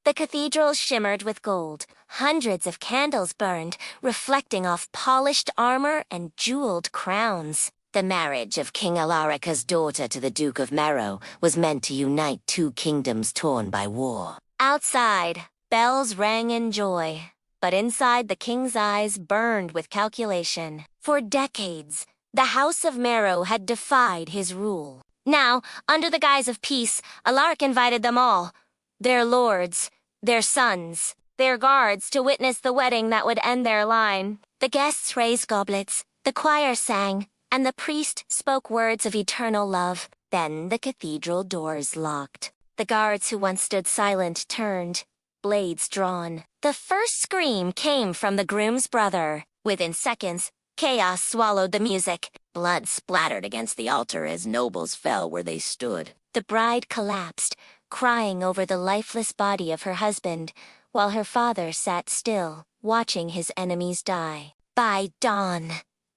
The cathedral shimmered with gold. Hundreds of candles burned, reflecting off polished armor and jeweled crowns. The marriage of King Alarica's daughter to the Duke of Merrow was meant to unite two kingdoms torn by war. Outside, bells rang in joy, but inside the king's eyes burned with calculation. For decades, the House of Merrow had defied his rule. Now, under the guise of peace, Alaric invited them all, their lords, their sons, their guards, to witness the wedding that would end their line. The guests raised goblets, the choir sang, and the priest spoke words of eternal love. Then the cathedral doors locked. The guards who once stood silent turned, blades drawn. The first scream came from the groom's brother. Within seconds, chaos swallowed the music. Blood splattered against the altar as nobles fell where they stood. The bride collapsed, crying over the lifeless body of her husband, while her father sat still, watching his enemies die. By dawn,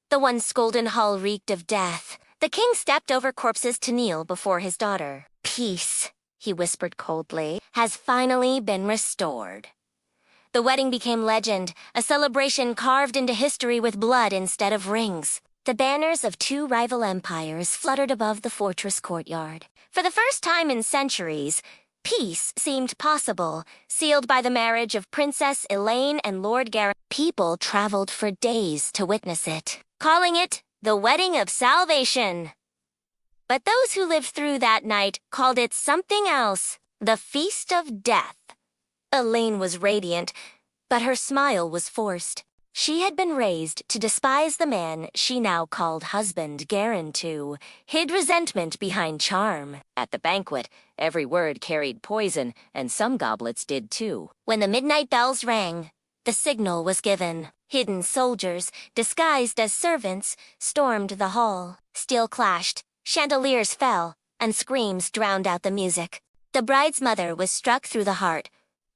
the once golden hall reeked of death. The king stepped over corpses to kneel before his daughter. Peace, he whispered coldly, has finally been restored. The wedding became legend, a celebration carved into history with blood instead of rings. The banners of two rival empires fluttered above the fortress courtyard. For the first time in centuries, peace seemed possible, sealed by the marriage of Princess Elaine and Lord Garrett. People traveled for days to witness it, calling it the Wedding of Salvation. But those who lived through that night called it something else, the Feast of Death. Elaine was radiant, but her smile was forced. She had been raised to despise the man she now called husband, Garin, too, hid resentment behind charm. At the banquet, every word carried poison, and some goblets did too. When the midnight bells rang, the signal was given. Hidden soldiers, disguised as servants, stormed the hall. Steel clashed, chandeliers fell, and screams drowned out the music. The bride's mother was struck through the heart,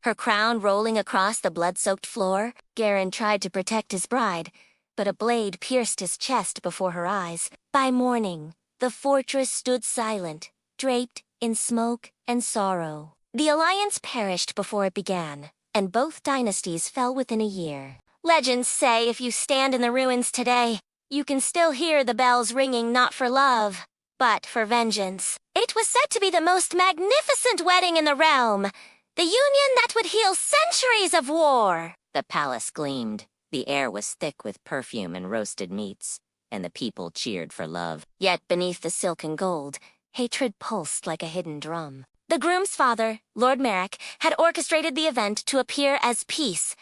her crown rolling across the blood-soaked floor. Garin tried to protect his bride, but a blade pierced his chest before her eyes. By morning, the fortress stood silent, draped in smoke and sorrow. The alliance perished before it began, and both dynasties fell within a year. Legends say if you stand in the ruins today, you can still hear the bells ringing not for love, but for vengeance. It was said to be the most magnificent wedding in the realm, the union that would heal centuries of war. The palace gleamed. The air was thick with perfume and roasted meats, and the people cheered for love. Yet beneath the silken gold, hatred pulsed like a hidden drum. The groom's father, Lord Merrick, had orchestrated the event to appear as peace.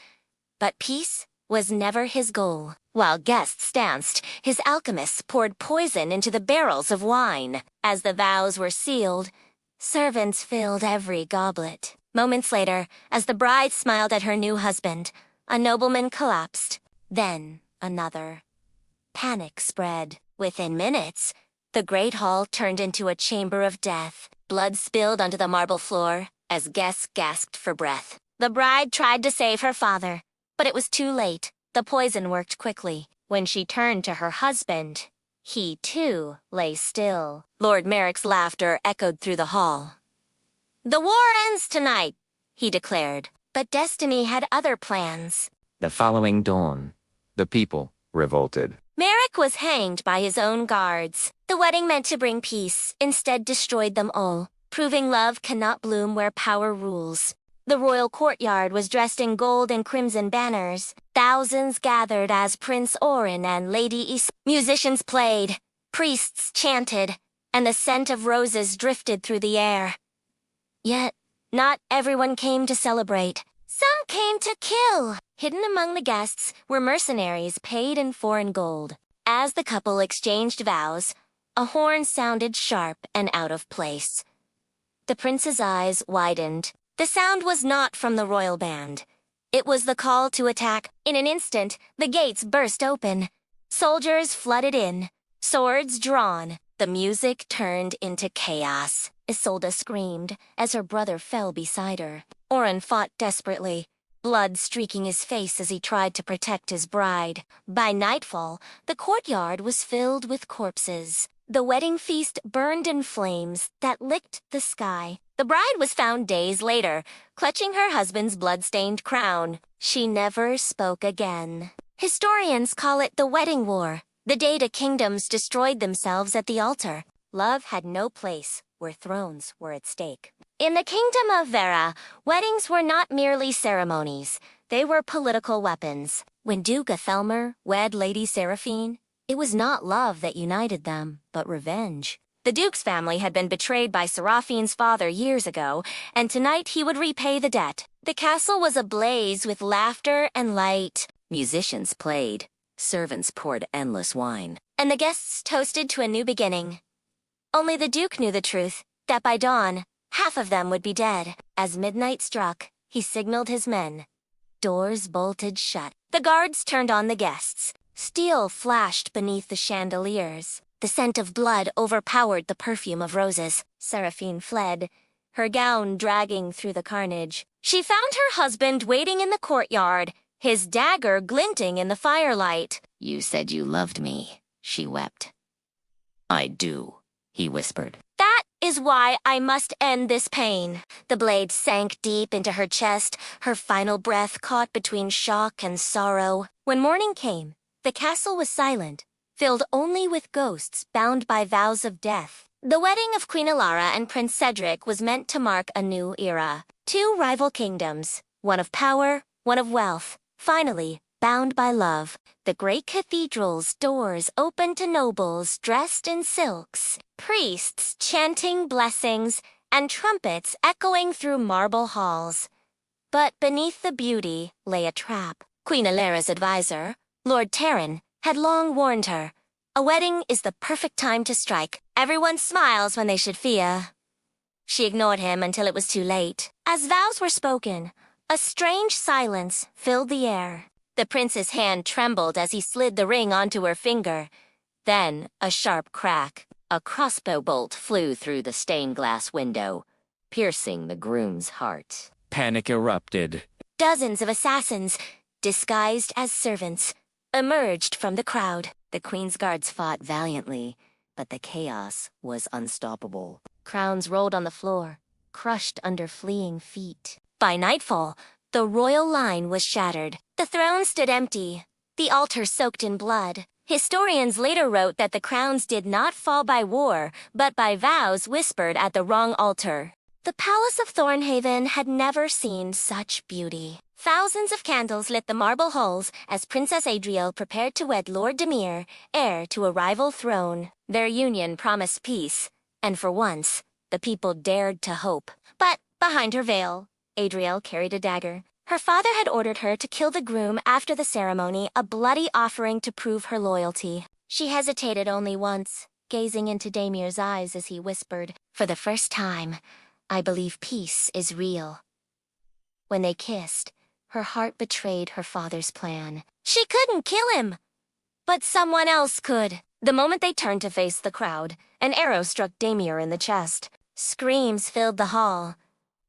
But peace was never his goal. While guests danced, his alchemists poured poison into the barrels of wine. As the vows were sealed, servants filled every goblet. Moments later, as the bride smiled at her new husband, a nobleman collapsed. Then another. Panic spread. Within minutes, the great hall turned into a chamber of death. Blood spilled onto the marble floor as guests gasped for breath. The bride tried to save her father, but it was too late. The poison worked quickly. When she turned to her husband, he too lay still. Lord Merrick's laughter echoed through the hall. "The war ends tonight," he declared. But destiny had other plans. The following dawn, the people revolted. Merrick was hanged by his own guards. The wedding meant to bring peace, instead destroyed them all, proving love cannot bloom where power rules. The royal courtyard was dressed in gold and crimson banners. Thousands gathered as Prince Orin and Lady Musicians played, priests chanted, and the scent of roses drifted through the air. Yet, not everyone came to celebrate. Some came to kill. Hidden among the guests were mercenaries paid in foreign gold. As the couple exchanged vows, a horn sounded sharp and out of place. The prince's eyes widened. The sound was not from the royal band. It was the call to attack. In an instant, the gates burst open. Soldiers flooded in, swords drawn. The music turned into chaos. Isolde screamed as her brother fell beside her. Orin fought desperately, blood streaking his face as he tried to protect his bride. By nightfall, the courtyard was filled with corpses. The wedding feast burned in flames that licked the sky. The bride was found days later, clutching her husband's blood-stained crown. She never spoke again. Historians call it the wedding war, the day the kingdoms destroyed themselves at the altar. Love had no place where thrones were at stake. In the kingdom of Vera, weddings were not merely ceremonies. They were political weapons. When Duke Athelmer wed Lady Seraphine, it was not love that united them, but revenge. The Duke's family had been betrayed by Seraphine's father years ago, and tonight he would repay the debt. The castle was ablaze with laughter and light. Musicians played, servants poured endless wine, and the guests toasted to a new beginning. Only the Duke knew the truth, that by dawn, half of them would be dead. As midnight struck, he signaled his men. Doors bolted shut. The guards turned on the guests. Steel flashed beneath the chandeliers. The scent of blood overpowered the perfume of roses. Seraphine fled, her gown dragging through the carnage. She found her husband waiting in the courtyard, his dagger glinting in the firelight. "You said you loved me," she wept. "I do," he whispered. "That is why I must end this pain." The blade sank deep into her chest, her final breath caught between shock and sorrow. When morning came, the castle was silent, filled only with ghosts bound by vows of death. The wedding of Queen Alara and Prince Cedric was meant to mark a new era. Two rival kingdoms, one of power, one of wealth, finally bound by love. The great cathedral's doors opened to nobles dressed in silks, priests chanting blessings, and trumpets echoing through marble halls. But beneath the beauty lay a trap. Queen Alara's advisor, Lord Terran, had long warned her. A wedding is the perfect time to strike. Everyone smiles when they should fear. She ignored him until it was too late. As vows were spoken, a strange silence filled the air. The prince's hand trembled as he slid the ring onto her finger. Then, a sharp crack. A crossbow bolt flew through the stained glass window, piercing the groom's heart. Panic erupted. Dozens of assassins, disguised as servants, emerged from the crowd. The queen's guards fought valiantly, but the chaos was unstoppable. Crowns rolled on the floor, crushed under fleeing feet. By nightfall, the royal line was shattered. The throne stood empty, the altar soaked in blood. Historians later wrote that the crowns did not fall by war, but by vows whispered at the wrong altar. The Palace of Thornhaven had never seen such beauty. Thousands of candles lit the marble halls as Princess Adriel prepared to wed Lord Demir, heir to a rival throne. Their union promised peace, and for once, the people dared to hope. But behind her veil, Adriel carried a dagger. Her father had ordered her to kill the groom after the ceremony, a bloody offering to prove her loyalty. She hesitated only once, gazing into Damir's eyes as he whispered, "For the first time, I believe peace is real." When they kissed, her heart betrayed her father's plan. She couldn't kill him, but someone else could. The moment they turned to face the crowd, an arrow struck Damir in the chest. Screams filled the hall.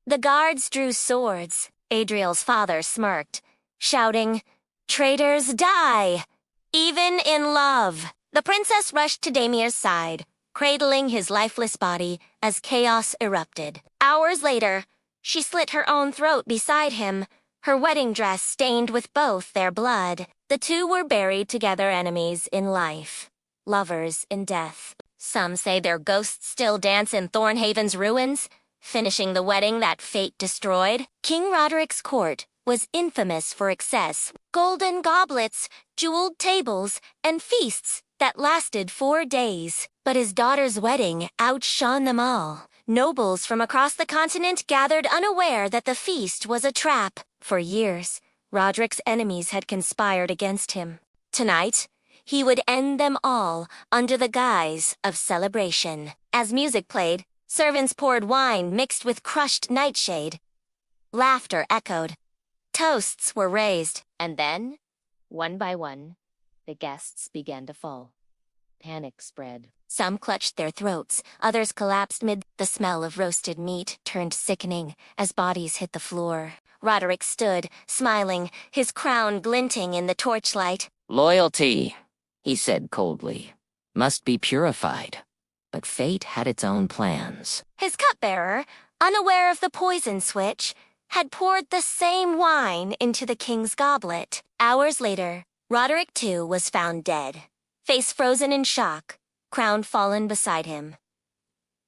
The guards drew swords. Adriel's father smirked, shouting, "Traitors die! Even in love!" The princess rushed to Damir's side, cradling his lifeless body as chaos erupted. Hours later, she slit her own throat beside him, her wedding dress stained with both their blood. The two were buried together, enemies in life, lovers in death. Some say their ghosts still dance in Thornhaven's ruins, finishing the wedding that fate destroyed. King Roderick's court was infamous for excess. Golden goblets, jeweled tables, and feasts that lasted 4 days. But his daughter's wedding outshone them all. Nobles from across the continent gathered unaware that the feast was a trap. For years, Roderick's enemies had conspired against him. Tonight, he would end them all under the guise of celebration. As music played, servants poured wine mixed with crushed nightshade. Laughter echoed. Toasts were raised. And then, one by one, the guests began to fall. Panic spread. Some clutched their throats, others collapsed mid. The smell of roasted meat turned sickening as bodies hit the floor. Roderick stood, smiling, his crown glinting in the torchlight. "Loyalty," he said coldly, "must be purified." But fate had its own plans. His cupbearer, unaware of the poison switch, had poured the same wine into the king's goblet. Hours later, Roderick too was found dead, face frozen in shock, crown fallen beside him.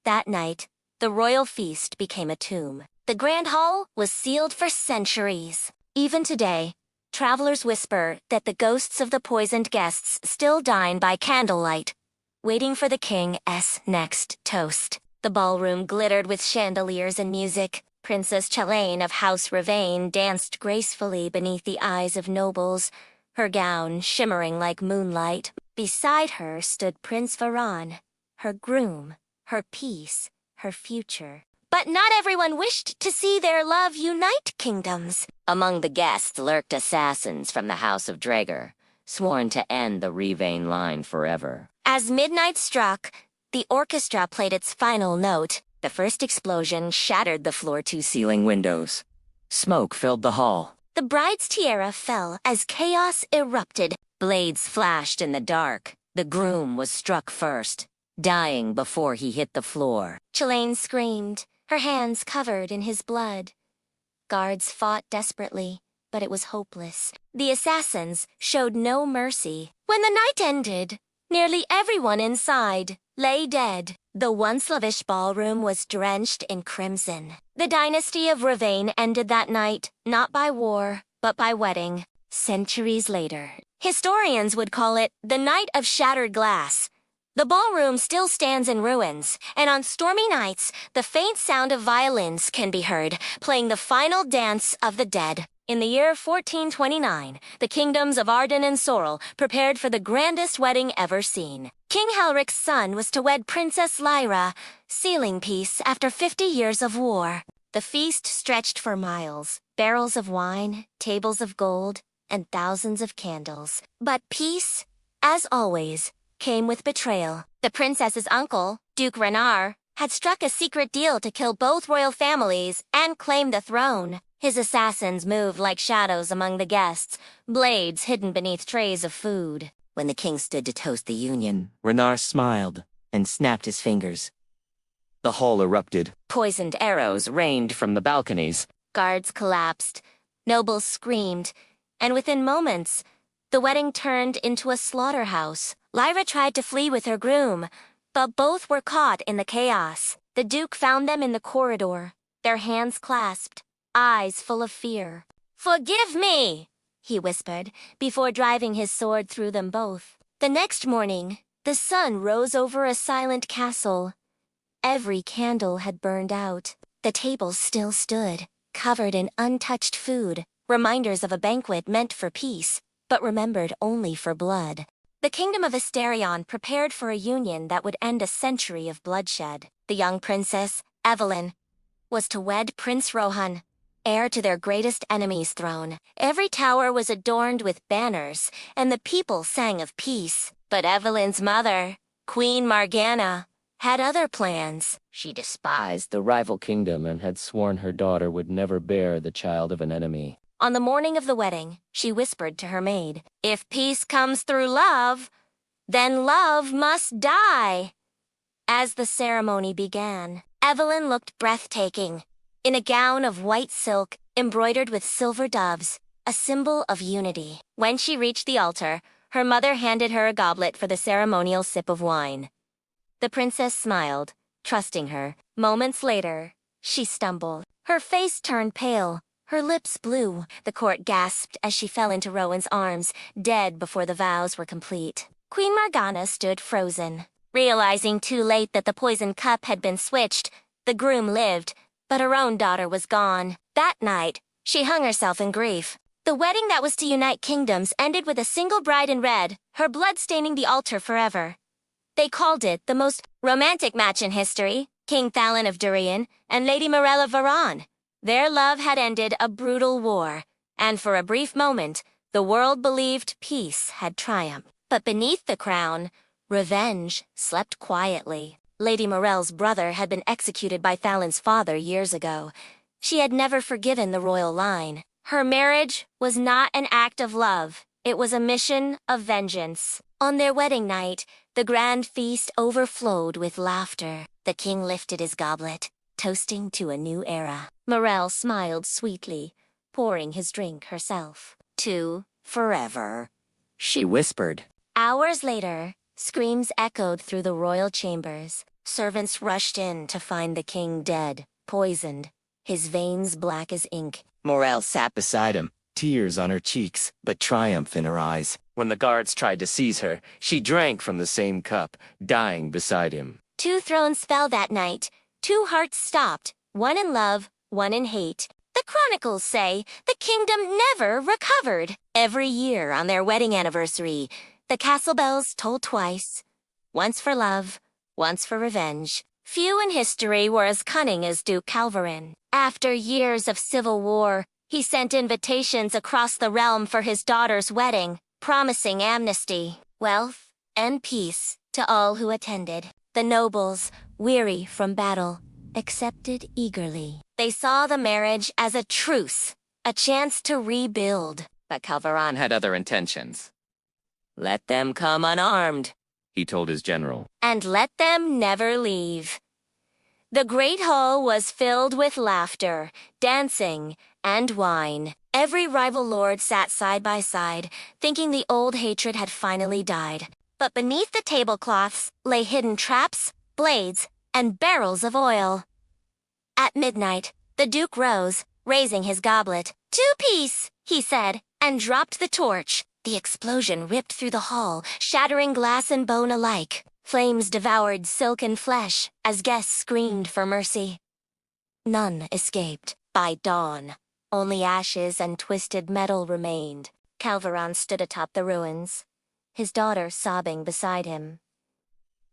That night, the royal feast became a tomb. The grand hall was sealed for centuries. Even today, travelers whisper that the ghosts of the poisoned guests still dine by candlelight, waiting for the king's next toast. The ballroom glittered with chandeliers and music. Princess Chalaine of House Ravane danced gracefully beneath the eyes of nobles, her gown shimmering like moonlight. Beside her stood Prince Varan, her groom, her peace, her future. But not everyone wished to see their love unite kingdoms. Among the guests lurked assassins from the House of Draeger, sworn to end the Ravane line forever. As midnight struck, the orchestra played its final note. The first explosion shattered the floor-to-ceiling windows. Smoke filled the hall. The bride's tiara fell as chaos erupted. Blades flashed in the dark. The groom was struck first, dying before he hit the floor. Chalaine screamed, her hands covered in his blood. Guards fought desperately, but it was hopeless. The assassins showed no mercy. When the night ended, nearly everyone inside lay dead. The once lavish ballroom was drenched in crimson. The dynasty of Ravane ended that night, not by war, but by wedding. Centuries later, historians would call it the Night of Shattered Glass. The ballroom still stands in ruins, and on stormy nights, the faint sound of violins can be heard, playing the final dance of the dead. In the year 1429, the kingdoms of Arden and Sorrel prepared for the grandest wedding ever seen. King Halric's son was to wed Princess Lyra, sealing peace after 50 years of war. The feast stretched for miles, barrels of wine, tables of gold, and thousands of candles. But peace, as always, came with betrayal. The princess's uncle, Duke Renard, had struck a secret deal to kill both royal families and claim the throne. His assassins moved like shadows among the guests, blades hidden beneath trays of food. When the king stood to toast the union, Renard smiled and snapped his fingers. The hall erupted. Poisoned arrows rained from the balconies. Guards collapsed, nobles screamed, and within moments, the wedding turned into a slaughterhouse. Lyra tried to flee with her groom, but both were caught in the chaos. The Duke found them in the corridor, their hands clasped, eyes full of fear. "Forgive me," he whispered, before driving his sword through them both. The next morning, the sun rose over a silent castle. Every candle had burned out. The tables still stood, covered in untouched food, reminders of a banquet meant for peace, but remembered only for blood. The kingdom of Asterion prepared for a union that would end a century of bloodshed. The young princess, Evelyn, was to wed Prince Rohan, heir to their greatest enemy's throne. Every tower was adorned with banners, and the people sang of peace. But Evelyn's mother, Queen Margana, had other plans. She despised the rival kingdom and had sworn her daughter would never bear the child of an enemy. On the morning of the wedding, she whispered to her maid, "If peace comes through love, then love must die." As the ceremony began, Evelyn looked breathtaking, in a gown of white silk embroidered with silver doves, a symbol of unity. When she reached the altar, her mother handed her a goblet for the ceremonial sip of wine. The princess smiled, trusting her. Moments later, she stumbled. Her face turned pale. Her lips blue. The court gasped as she fell into Rowan's arms, dead before the vows were complete. Queen Margana stood frozen. Realizing too late that the poison cup had been switched, the groom lived, but her own daughter was gone. That night, she hung herself in grief. The wedding that was to unite kingdoms ended with a single bride in red, her blood staining the altar forever. They called it the most romantic match in history, King Thalin of Durian and Lady Morella of Varan. Their love had ended a brutal war, and for a brief moment, the world believed peace had triumphed. But beneath the crown, revenge slept quietly. Lady Morell's brother had been executed by Thalin's father years ago. She had never forgiven the royal line. Her marriage was not an act of love. It was a mission of vengeance. On their wedding night, the grand feast overflowed with laughter. The king lifted his goblet. toasting to a new era. Morel smiled sweetly, pouring his drink herself. To forever, she whispered. Hours later, screams echoed through the royal chambers. Servants rushed in to find the king dead, poisoned, his veins black as ink. Morel sat beside him, tears on her cheeks, but triumph in her eyes. When the guards tried to seize her, she drank from the same cup, dying beside him. 2 thrones fell that night. 2 hearts stopped, one in love, one in hate. The chronicles say the kingdom never recovered. Every year on their wedding anniversary, the castle bells tolled twice. Once for love, once for revenge. Few in history were as cunning as Duke Calverin. After years of civil war, he sent invitations across the realm for his daughter's wedding, promising amnesty, wealth, and peace to all who attended. The nobles, weary from battle, accepted eagerly. They saw the marriage as a truce, a chance to rebuild. But Calverin had other intentions. Let them come unarmed, He told his general. and let them never leave. The great hall was filled with laughter, dancing, and wine. Every rival lord sat side by side, thinking the old hatred had finally died. But beneath the tablecloths lay hidden traps, blades, and barrels of oil. At midnight, the Duke rose, raising his goblet. "To peace," he said, and dropped the torch. The explosion ripped through the hall, shattering glass and bone alike. Flames devoured silk and flesh as guests screamed for mercy. None escaped. By dawn, only ashes and twisted metal remained. Calverin stood atop the ruins, his daughter sobbing beside him.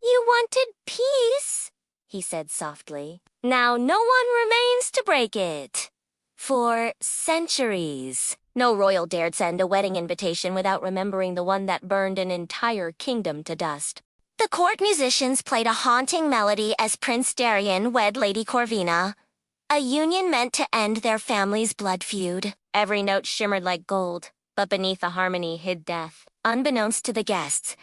"You wanted peace," he said softly. "Now no one remains to break it." For centuries, no royal dared send a wedding invitation without remembering the one that burned an entire kingdom to dust. The court musicians played a haunting melody as Prince Darien wed Lady Corvina, a union meant to end their family's blood feud. Every note shimmered like gold, but beneath the harmony hid death. Unbeknownst to the guests,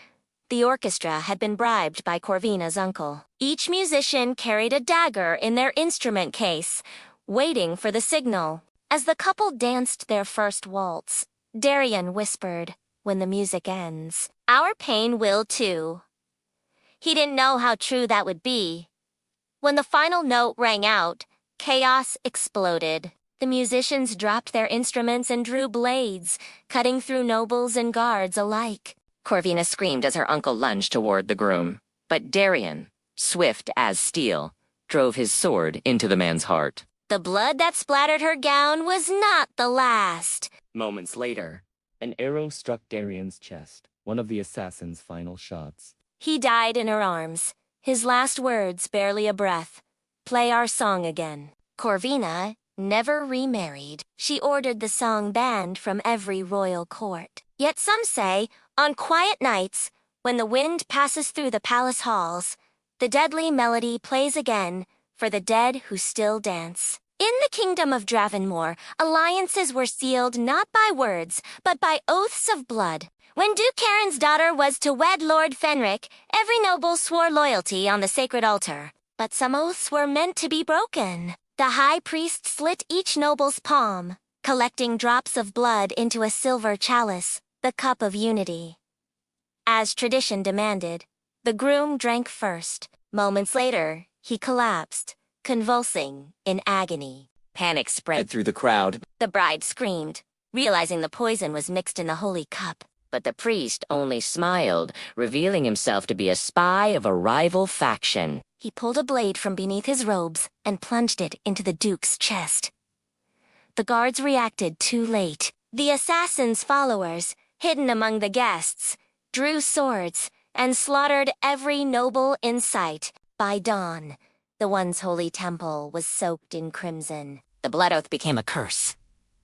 the orchestra had been bribed by Corvina's uncle. Each musician carried a dagger in their instrument case, waiting for the signal. As the couple danced their first waltz, Darien whispered, "When the music ends, our pain will too." He didn't know how true that would be. When the final note rang out, chaos exploded. The musicians dropped their instruments and drew blades, cutting through nobles and guards alike. Corvina screamed as her uncle lunged toward the groom. But Darien, swift as steel, drove his sword into the man's heart. The blood that splattered her gown was not the last. Moments later, an arrow struck Darien's chest, one of the assassin's final shots. He died in her arms, his last words barely a breath. "Play our song again." Corvina never remarried. She ordered the song banned from every royal court. Yet some say, on quiet nights, when the wind passes through the palace halls, the deadly melody plays again for the dead who still dance. In the kingdom of Dravenmore, alliances were sealed not by words, but by oaths of blood. When Duke Karen's daughter was to wed Lord Fenric, every noble swore loyalty on the sacred altar. But some oaths were meant to be broken. The high priest slit each noble's palm, collecting drops of blood into a silver chalice, the cup of unity. As tradition demanded, the groom drank first. Moments later, he collapsed, convulsing in agony. Panic spread through the crowd. The bride screamed, realizing the poison was mixed in the holy cup. But the priest only smiled, revealing himself to be a spy of a rival faction. He pulled a blade from beneath his robes and plunged it into the Duke's chest. The guards reacted too late. The assassin's followers, hidden among the guests, drew swords and slaughtered every noble in sight. By dawn, the one's holy temple was soaked in crimson. The blood oath became a curse,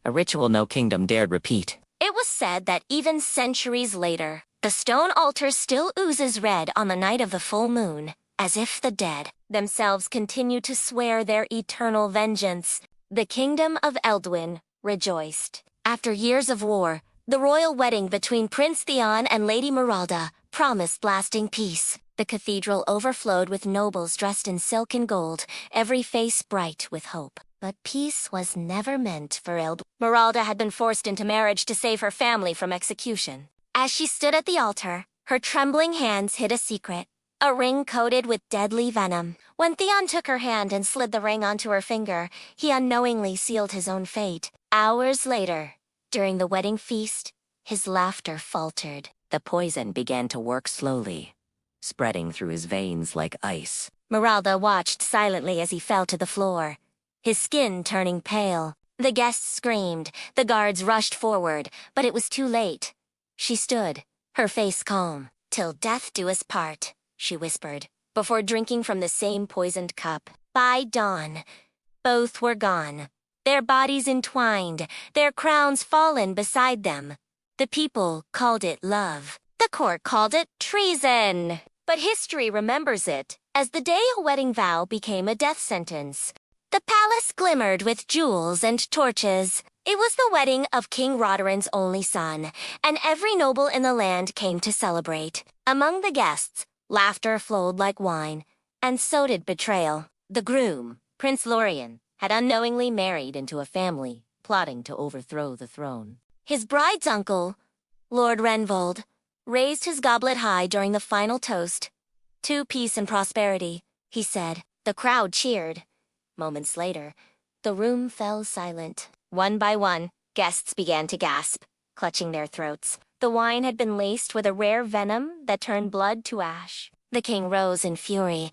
a ritual no kingdom dared repeat. It was said that even centuries later, the stone altar still oozes red on the night of the full moon, as if the dead themselves continue to swear their eternal vengeance. The kingdom of Eldwin rejoiced. After years of war, the royal wedding between Prince Theon and Lady Meralda promised lasting peace. The cathedral overflowed with nobles dressed in silk and gold, every face bright with hope. But peace was never meant for Esmeralda had been forced into marriage to save her family from execution. As she stood at the altar, her trembling hands hid a secret, a ring coated with deadly venom. When Theon took her hand and slid the ring onto her finger, he unknowingly sealed his own fate. Hours later, during the wedding feast, his laughter faltered. The poison began to work slowly, spreading through his veins like ice. Esmeralda watched silently as he fell to the floor, his skin turning pale. The guests screamed, the guards rushed forward, but it was too late. She stood, her face calm. "Till death do us part," she whispered, before drinking from the same poisoned cup. By dawn, both were gone, their bodies entwined, their crowns fallen beside them. The people called it love. The court called it treason. But history remembers it as the day a wedding vow became a death sentence. The palace glimmered with jewels and torches. It was the wedding of King Roderin's only son, and every noble in the land came to celebrate. Among the guests, laughter flowed like wine, and so did betrayal. The groom, Prince Lorien, had unknowingly married into a family, plotting to overthrow the throne. His bride's uncle, Lord Renvold, raised his goblet high during the final toast. "To peace and prosperity," he said. The crowd cheered. Moments later, the room fell silent. One by one, guests began to gasp, clutching their throats. The wine had been laced with a rare venom that turned blood to ash. The king rose in fury,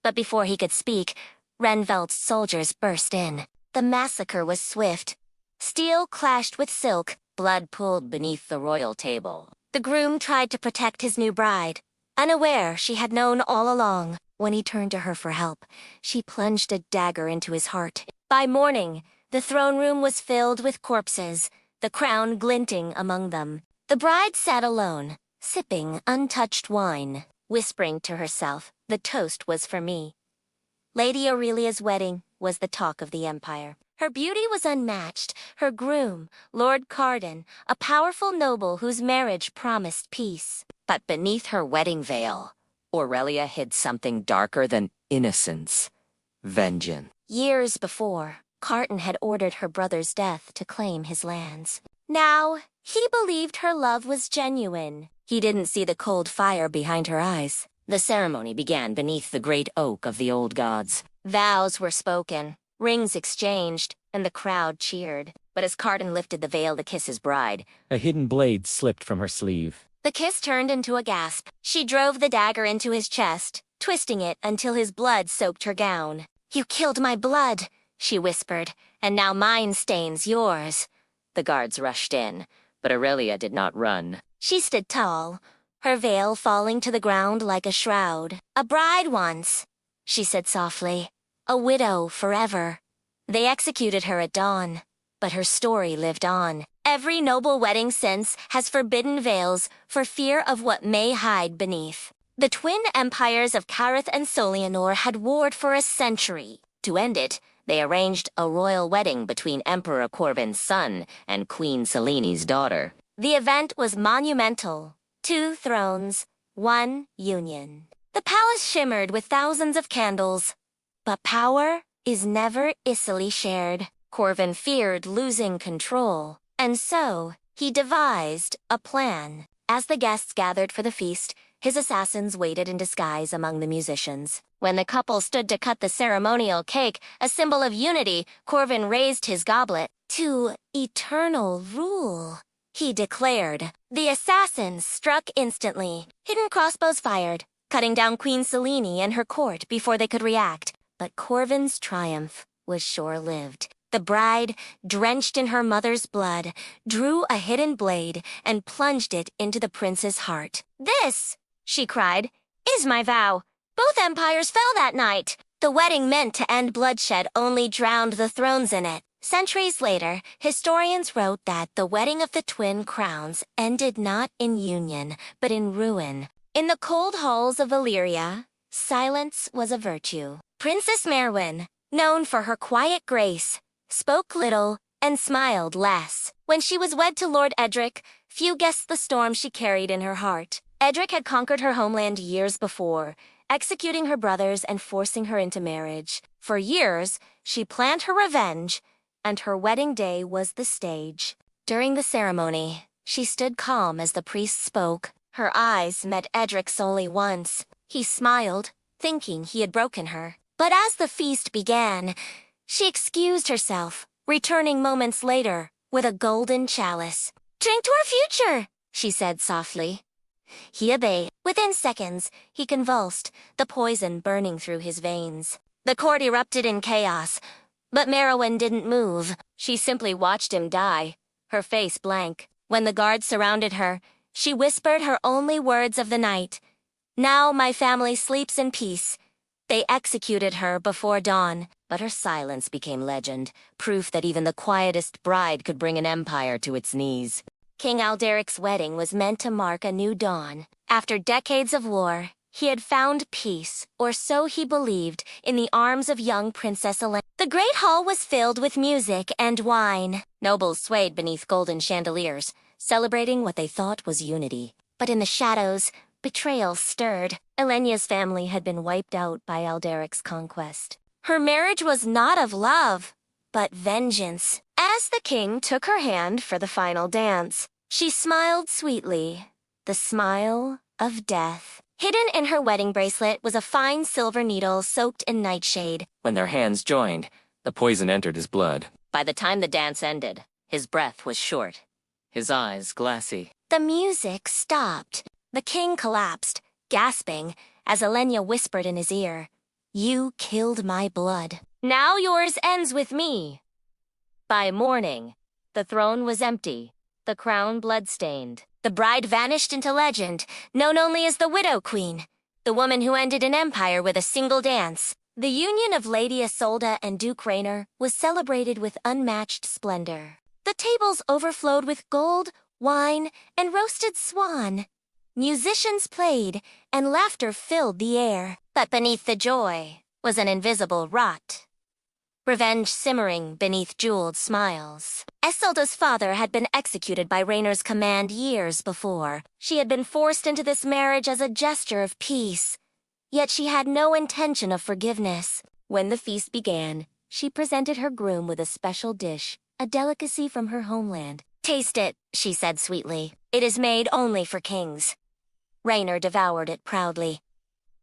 but before he could speak, Renveld's soldiers burst in. The massacre was swift. Steel clashed with silk, blood pooled beneath the royal table. The groom tried to protect his new bride, unaware she had known all along. When he turned to her for help, she plunged a dagger into his heart. By morning, the throne room was filled with corpses, the crown glinting among them. The bride sat alone, sipping untouched wine, whispering to herself, "The toast was for me." Lady Aurelia's wedding was the talk of the empire. Her beauty was unmatched. Her groom, Lord Carden, a powerful noble whose marriage promised peace. But beneath her wedding veil, Aurelia hid something darker than innocence. Vengeance. Years before, Carton had ordered her brother's death to claim his lands. Now, he believed her love was genuine. He didn't see the cold fire behind her eyes. The ceremony began beneath the great oak of the old gods. Vows were spoken, rings exchanged, and the crowd cheered. But as Carton lifted the veil to kiss his bride, A hidden blade slipped from her sleeve. the kiss turned into a gasp. She drove the dagger into his chest, twisting it until his blood soaked her gown. "You killed my blood," she whispered, "and now mine stains yours." The guards rushed in, but Aurelia did not run. She stood tall, her veil falling to the ground like a shroud. "A bride once," she said softly, "a widow forever." They executed her at dawn, but her story lived on. Every noble wedding since has forbidden veils for fear of what may hide beneath. The twin empires of Carith and Solianor had warred for a century. To end it, they arranged a royal wedding between Emperor Corvin's son and Queen Seleni's daughter. The event was monumental. 2 thrones, 1 union. The palace shimmered with thousands of candles. But power is never easily shared. Corvin feared losing control, and so he devised a plan. As the guests gathered for the feast, his assassins waited in disguise among the musicians. When the couple stood to cut the ceremonial cake, a symbol of unity, Corvin raised his goblet. "To eternal rule," he declared. The assassins struck instantly. Hidden crossbows fired, cutting down Queen Selene and her court before they could react. But Corvin's triumph was short-lived. The bride, drenched in her mother's blood, drew a hidden blade and plunged it into the prince's heart. "This," she cried, "is my vow. Both empires fell that night. The wedding meant to end bloodshed only drowned the thrones in it." Centuries later, historians wrote that the wedding of the twin crowns ended not in union, but in ruin. In the cold halls of Valyria, silence was a virtue. Princess Merwin, known for her quiet grace, spoke little and smiled less. When she was wed to Lord Edric, few guessed the storm she carried in her heart. Edric had conquered her homeland years before, executing her brothers and forcing her into marriage. For years, she planned her revenge, and her wedding day was the stage. During the ceremony, she stood calm as the priest spoke. Her eyes met Edric's only once. He smiled, thinking he had broken her. But as the feast began, she excused herself, returning moments later with a golden chalice. "Drink to our future," she said softly. He obeyed. Within seconds, he convulsed, the poison burning through his veins. The court erupted in chaos, but Merowyn didn't move. She simply watched him die, her face blank. When the guards surrounded her, she whispered her only words of the night. "Now my family sleeps in peace." They executed her before dawn, but her silence became legend, proof that even the quietest bride could bring an empire to its knees. King Alderic's wedding was meant to mark a new dawn. After decades of war, he had found peace, or so he believed, in the arms of young Princess Elaine. The great hall was filled with music and wine. Nobles swayed beneath golden chandeliers, celebrating what they thought was unity. But in the shadows, betrayal stirred. Elenia's family had been wiped out by Alderic's conquest. Her marriage was not of love, but vengeance. As the king took her hand for the final dance, she smiled sweetly, the smile of death. Hidden in her wedding bracelet was a fine silver needle soaked in nightshade. When their hands joined, the poison entered his blood. By the time the dance ended, his breath was short, His eyes glassy. the music stopped. The king collapsed, gasping, as Elenia whispered in his ear, "You killed my blood. Now yours ends with me." By morning, the throne was empty, the crown blood-stained. The bride vanished into legend, known only as the Widow Queen, the woman who ended an empire with a single dance. The union of Lady Isolde and Duke Rainer was celebrated with unmatched splendor. The tables overflowed with gold, wine, and roasted swan. Musicians played, and laughter filled the air. But beneath the joy was an invisible rot. Revenge simmering beneath jeweled smiles. Isolde's father had been executed by Rainer's command years before. She had been forced into this marriage as a gesture of peace. Yet she had no intention of forgiveness. When the feast began, she presented her groom with a special dish, a delicacy from her homeland. "Taste it," she said sweetly. "It is made only for kings." Rainer devoured it proudly.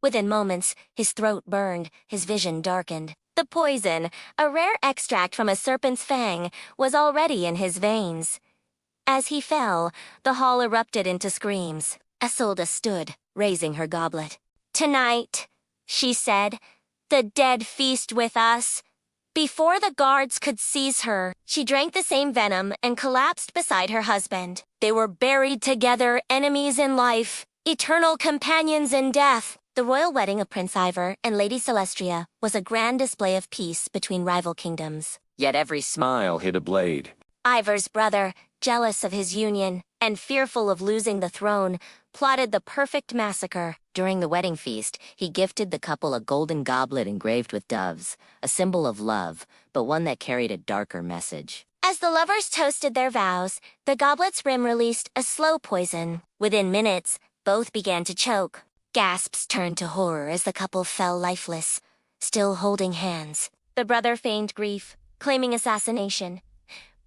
Within moments, his throat burned, his vision darkened. The poison, a rare extract from a serpent's fang, was already in his veins. As he fell, the hall erupted into screams. Isolde stood, raising her goblet. "Tonight," she said, "the dead feast with us." Before the guards could seize her, she drank the same venom and collapsed beside her husband. They were buried together, enemies in life, eternal companions in death. The royal wedding of Prince Ivor and Lady Celestria was a grand display of peace between rival kingdoms. Yet every Smile hid a blade. Ivor's brother, jealous of his union and fearful of losing the throne, plotted the perfect massacre. During the wedding feast, he gifted the couple a golden goblet engraved with doves, a symbol of love, but one that carried a darker message. As the lovers toasted their vows, the goblet's rim released a slow poison. Within minutes, both began to choke. Gasps turned to horror as the couple fell lifeless, still holding hands. The brother feigned grief, claiming assassination.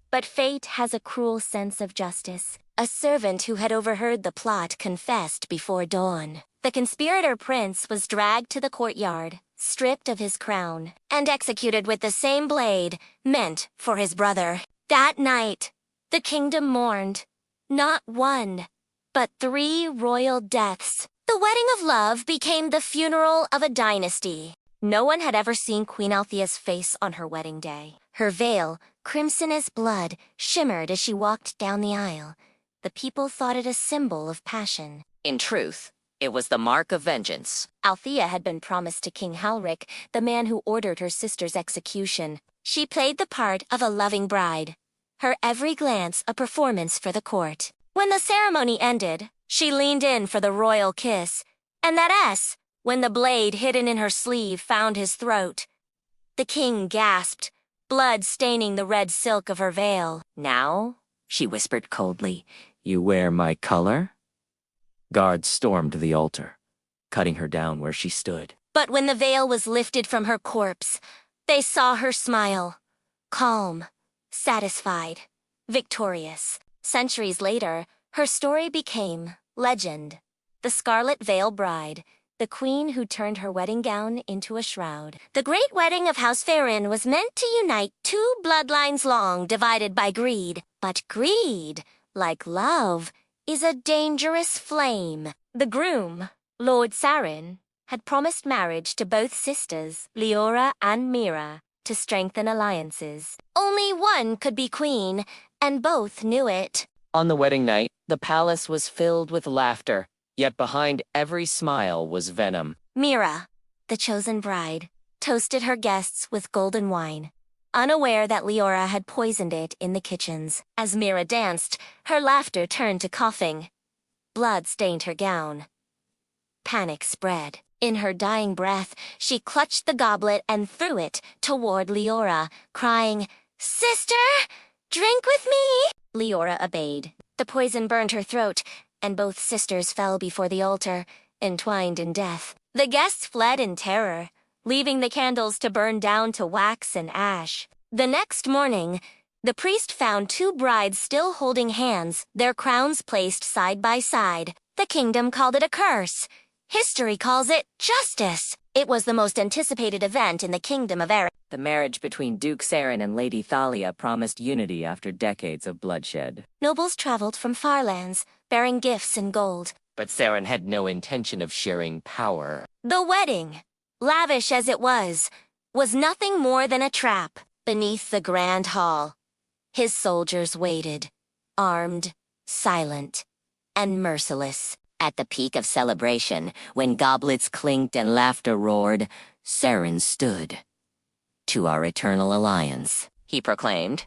But fate has a cruel sense of justice. A servant who had overheard the plot confessed before dawn. The conspirator prince was dragged to the courtyard, stripped of his crown, and executed with the same blade meant for his brother. That night, the kingdom mourned. Not one, but 3 royal deaths. The wedding of love became the funeral of a dynasty. No one had ever seen Queen Althea's face on her wedding day. Her veil, crimson as blood, shimmered as she walked down the aisle. The people thought it a symbol of passion. In truth, it was the mark of vengeance. Althea had been promised to King Halric, the man who ordered her sister's execution. She played the part of a loving bride, her every glance a performance for the court. When the ceremony ended, she leaned in for the royal kiss, and that S, when the blade hidden in her sleeve found his throat. The king gasped, blood staining the red silk of her veil. "Now," she whispered coldly, "You wear my color?" Guards stormed the altar, cutting her down where she stood. But when the veil was lifted from her corpse, they saw her smile. Calm, satisfied, victorious. Centuries later, her story became legend. The Scarlet Veil Bride, the queen who turned her wedding gown into a shroud. The great wedding of House Farron was meant to unite two bloodlines long divided by greed. But greed, like love, is a dangerous flame. The groom, Lord Sarin, had promised marriage to both sisters, Leora and Mira, to strengthen alliances. Only one could be queen, and both knew it. On the wedding night, the palace was filled with laughter, yet behind every smile was venom. Mira, the chosen bride, toasted her guests with golden wine, unaware that Leora had poisoned it in the kitchens. As Mira danced, her laughter turned to coughing. Blood stained her gown. Panic spread. In her dying breath, she clutched the goblet and threw it toward Leora, crying, "Sister, drink with me!" Leora obeyed. The poison burned her throat, and both sisters fell before the altar, entwined in death. The guests fled in terror, leaving the candles to burn down to wax and ash. The next morning, the priest found two brides still holding hands, their crowns placed side by side. The kingdom called it a curse. History calls it justice. It was the most anticipated event in the kingdom of Eric. The marriage between Duke Sarin and Lady Thalia promised unity after decades of bloodshed. Nobles traveled from far lands, bearing gifts and gold. But Sarin had no intention of sharing power. The wedding, lavish as it was nothing more than a trap. Beneath the grand hall, his soldiers waited, armed, silent, and merciless. At the peak of celebration, when goblets clinked and laughter roared, Sarin stood. "To our eternal alliance," he proclaimed.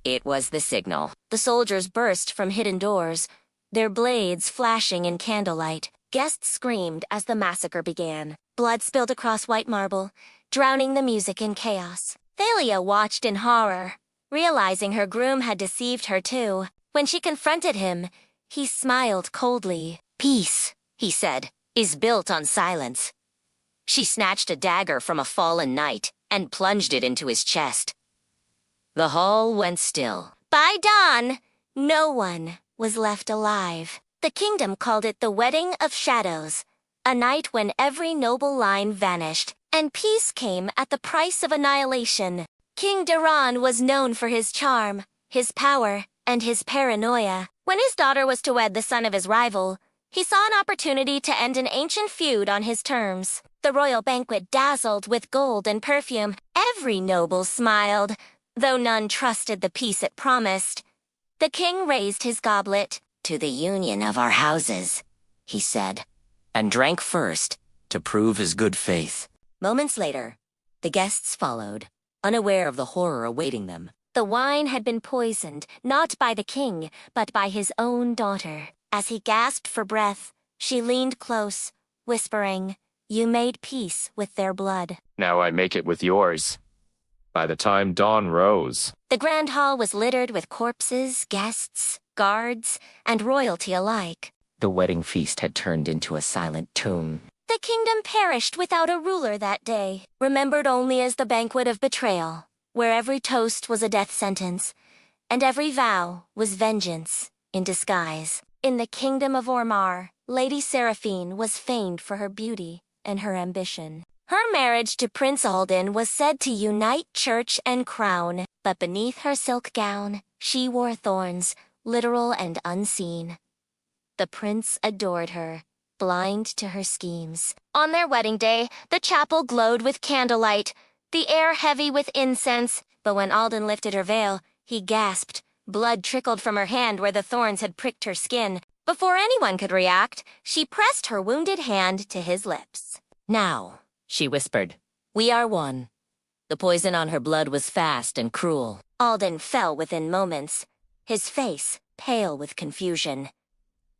It was the signal. The soldiers burst from hidden doors, their blades flashing in candlelight. Guests screamed as the massacre began. Blood spilled across white marble, drowning the music in chaos. Thalia watched in horror, realizing her groom had deceived her too. When she confronted him, he smiled coldly. "Peace," he said, "is built on silence." She snatched a dagger from a fallen knight and plunged it into his chest. The hall went still. By dawn, no one was left alive. The kingdom called it the Wedding of Shadows, a night when every noble line vanished, and peace came at the price of annihilation. King Duran was known for his charm, his power, and his paranoia. When his daughter was to wed the son of his rival, he saw an opportunity to end an ancient feud on his terms. The royal banquet dazzled with gold and perfume. Every noble smiled, though none trusted the peace it promised. The king raised his goblet. "To the union of our houses," he said, and drank first to prove his good faith. Moments later, the guests followed, unaware of the horror awaiting them. The wine had been poisoned, not by the king, but by his own daughter. As he gasped for breath, she leaned close, whispering, "You made peace with their blood. Now I make it with yours. By the time dawn rose." The grand hall was littered with corpses, guests, guards, and royalty alike. The wedding feast had turned into a silent tomb. The kingdom perished without a ruler that day, remembered only as the banquet of betrayal, where every toast was a death sentence, and every vow was vengeance in disguise. In the kingdom of Ormar, Lady Seraphine was famed for her beauty and her ambition. Her marriage to Prince Alden was said to unite church and crown, but beneath her silk gown, she wore thorns, literal and unseen. The prince adored her, blind to her schemes. On their wedding day, the chapel glowed with candlelight, the air heavy with incense, but when Alden lifted her veil, he gasped. Blood trickled from her hand where the thorns had pricked her skin. Before anyone could react, she pressed her wounded hand to his lips. "Now," she whispered, "we are one." The poison on her blood was fast and cruel. Alden fell within moments, his face pale with confusion.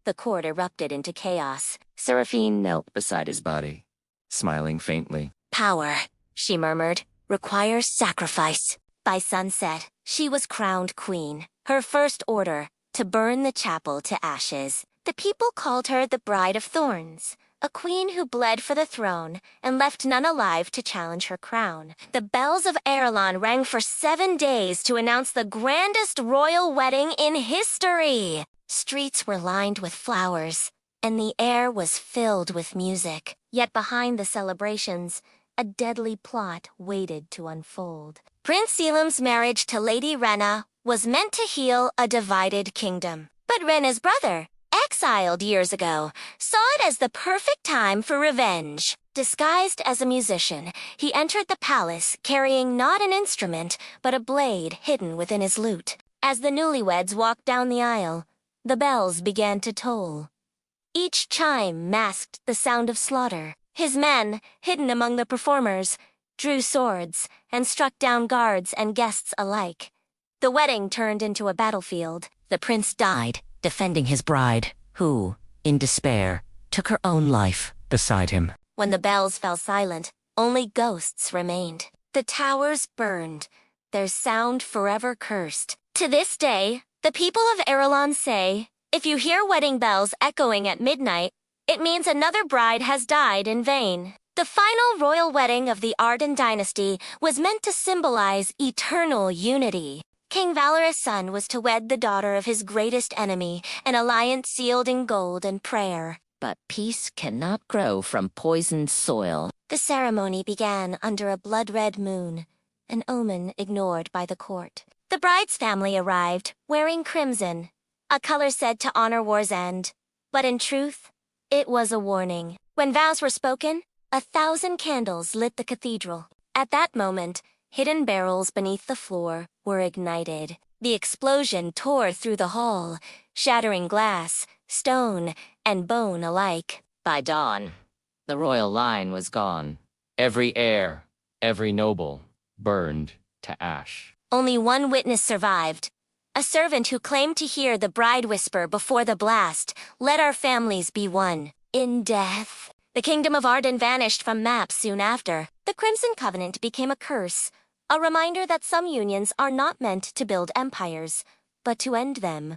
The court erupted into chaos. Seraphine knelt beside his body, smiling faintly. "Power," she murmured, "requires sacrifice." By sunset, she was crowned queen. Her first order, to burn the chapel to ashes. The people called her the Bride of Thorns, a queen who bled for the throne and left none alive to challenge her crown. The bells of Erelon rang for 7 days to announce the grandest royal wedding in history. Streets were lined with flowers, and the air was filled with music. Yet behind the celebrations, a deadly plot waited to unfold. Prince Elam's marriage to Lady Rena was meant to heal a divided kingdom. But Rena's brother, exiled years ago, saw it as the perfect time for revenge. Disguised as a musician, he entered the palace carrying not an instrument, but a blade hidden within his lute. As the newlyweds walked down the aisle, the bells began to toll. Each chime masked the sound of slaughter. His men, hidden among the performers, drew swords and struck down guards and guests alike. The wedding turned into a battlefield. The prince died, defending his bride, who, in despair, took her own life beside him. When the bells fell silent, only ghosts remained. The towers burned, their sound forever cursed. To this day, the people of Erelon say, if you hear wedding bells echoing at midnight, it means another bride has died in vain. The final royal wedding of the Arden dynasty was meant to symbolize eternal unity. King Valorous' son was to wed the daughter of his greatest enemy, an alliance sealed in gold and prayer. But peace cannot grow from poisoned soil. The ceremony began under a blood-red moon, an omen ignored by the court. The bride's family arrived, wearing crimson, a color said to honor war's end. But in truth, it was a warning. When vows were spoken, 1,000 candles lit the cathedral. At that moment, hidden barrels beneath the floor were ignited. The explosion tore through the hall, shattering glass, stone, and bone alike. By dawn, the royal line was gone. Every heir, every noble, burned to ash. Only one witness survived. A servant who claimed to hear the bride whisper before the blast, "Let our families be one." In death, the kingdom of Arden vanished from maps soon after. The Crimson Covenant became a curse, a reminder that some unions are not meant to build empires, but to end them.